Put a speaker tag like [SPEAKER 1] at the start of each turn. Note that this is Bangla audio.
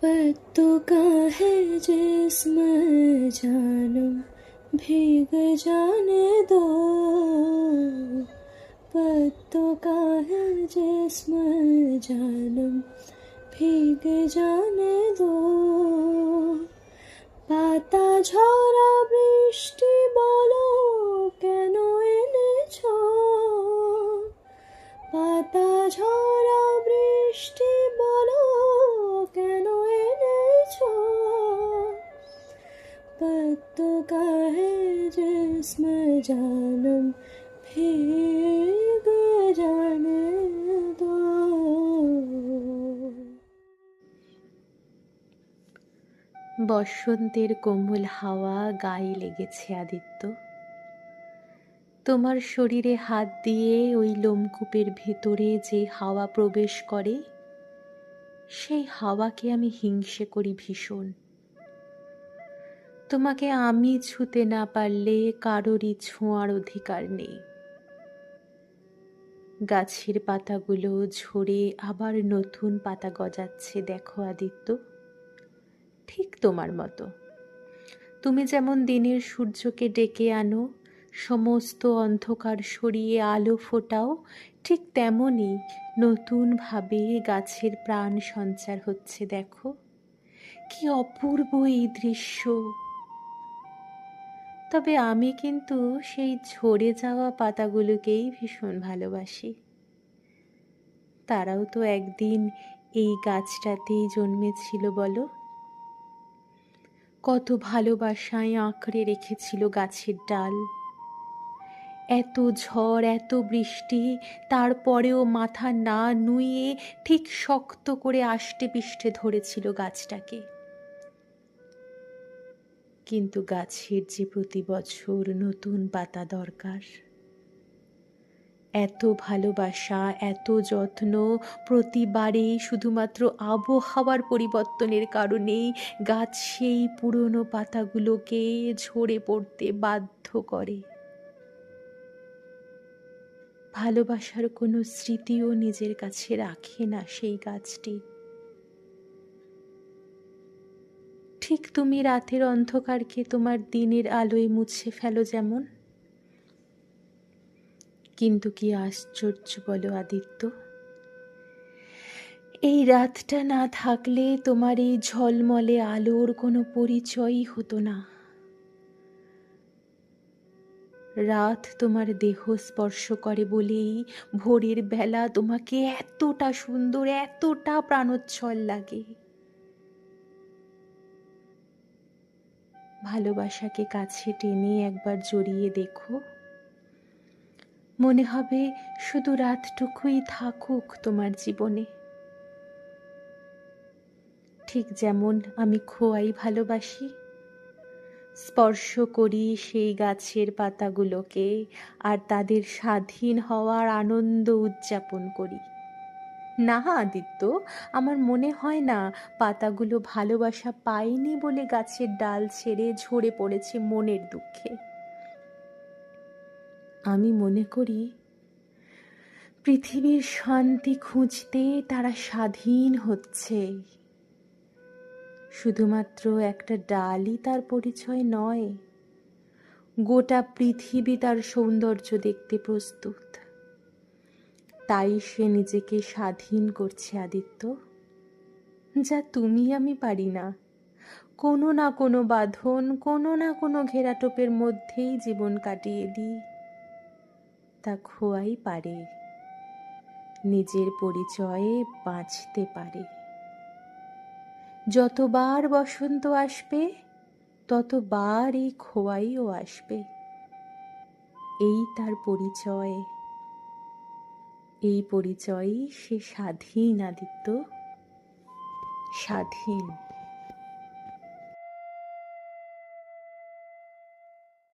[SPEAKER 1] पत्तों का है जिस्म जानम भीग जाने दो, पत्तों का है जिस्म जानम भीग जाने दो। পাতা ঝরা বৃষ্টি বলো কেন এনেছো, পাতা ঝরা বৃষ্টি বলো কেন এনেছো, पत्तों का है जिस्म जानम भीग जाने दो।
[SPEAKER 2] বসন্তের কোমল হাওয়া গায়ে লেগেছে আদিত্য। তোমার শরীরে হাত দিয়ে ওই লোমকূপের ভেতরে যে হাওয়া প্রবেশ করে, সেই হাওয়াকে আমি হিংসে করি ভীষণ। তোমাকে আমি ছুতে না পারলে কারোরই ছোঁয়ার অধিকার নেই। গাছের পাতাগুলো ঝরে আবার নতুন পাতা গজাচ্ছে দেখো আদিত্য, ঠিক তোমার মতো। তুমি যেমন দিনের সূর্যকে ডেকে আনো, সমস্ত অন্ধকার সরিয়ে আলো ফোটাও, ঠিক তেমনই নতুনভাবে গাছের প্রাণ সঞ্চার হচ্ছে দেখো। কি অপূর্ব এই দৃশ্য! তবে আমি কিন্তু সেই ঝরে যাওয়া পাতাগুলোকেই ভীষণ ভালোবাসি। তারাও তো একদিন এই গাছটাতেই জন্মেছিল বলো। কত ভালোবাসায় আঁকড়ে রেখেছিল গাছের ডাল। এত ঝড়, এত বৃষ্টি, তারপরেও মাথা না নুইয়ে ঠিক শক্ত করে আষ্টে পিষ্টে ধরেছিল গাছটাকে। কিন্তু গাছের যে প্রতি বছর নতুন পাতা দরকার, এত ভালোবাসা, এত যত্ন, প্রতিবারেই শুধুমাত্র আবহাওয়ার পরিবর্তনের কারণেই গাছ সেই পুরনো পাতাগুলোকে ঝরে পড়তে বাধ্য করে। ভালোবাসার কোনো স্মৃতিও নিজের কাছে রাখে না সেই গাছটি। ঠিক তুমি রাতের অন্ধকারকে তোমার দিনের আলোয় মুছে ফেলো যেমন। কিন্তু কি আশ্চর্য বলো আদিত্য, এই রাতটা না থাকলে তোমার এই ঝলমলে আলোর কোনো পরিচয়ই হতো না। রাত তোমার দেহ স্পর্শ করে বলেই ভোরের বেলা তোমাকে এতটা সুন্দর, এতটা প্রাণোচ্ছল লাগে। ভালোবাসাকে কাছে টেনে একবার জড়িয়ে দেখো, মনে হবে শুধু রাতটুকুই থাকুক তোমার জীবনে। ঠিক যেমন আমি খোয়াই ভালোবাসি, স্পর্শ করি সেই গাছের পাতাগুলোকে আর তাদের স্বাধীন হওয়ার আনন্দ উদযাপন করি। না আদিত্য, আমার মনে হয় না পাতাগুলো ভালোবাসা পায়নি বলে গাছের ডাল ছেড়ে ঝরে পড়েছে মনের দুঃখে। আমি মনে করি পৃথিবীর শান্তি খুঁজতে তারা স্বাধীন হচ্ছে। শুধুমাত্র একটা ডালই তার পরিচয় নয়, গোটা পৃথিবী তার সৌন্দর্য দেখতে প্রস্তুত। তাই সে নিজেকে স্বাধীন করছে আদিত্য, যা তুমি আমি পারি না। কোনো না কোনো বাঁধন, কোনো না কোনো ঘেরাটোপের মধ্যেই জীবন কাটিয়ে দিই। তা খোয়াই পারে, নিজের পরিচয়ে বাঁচতে পারে। যতবার বসন্ত আসবে, ততবার এই খোয়াইও আসবে। এই তার পরিচয়, এই পরিচয়ই সে স্বাধীন আদিত্য, স্বাধীন।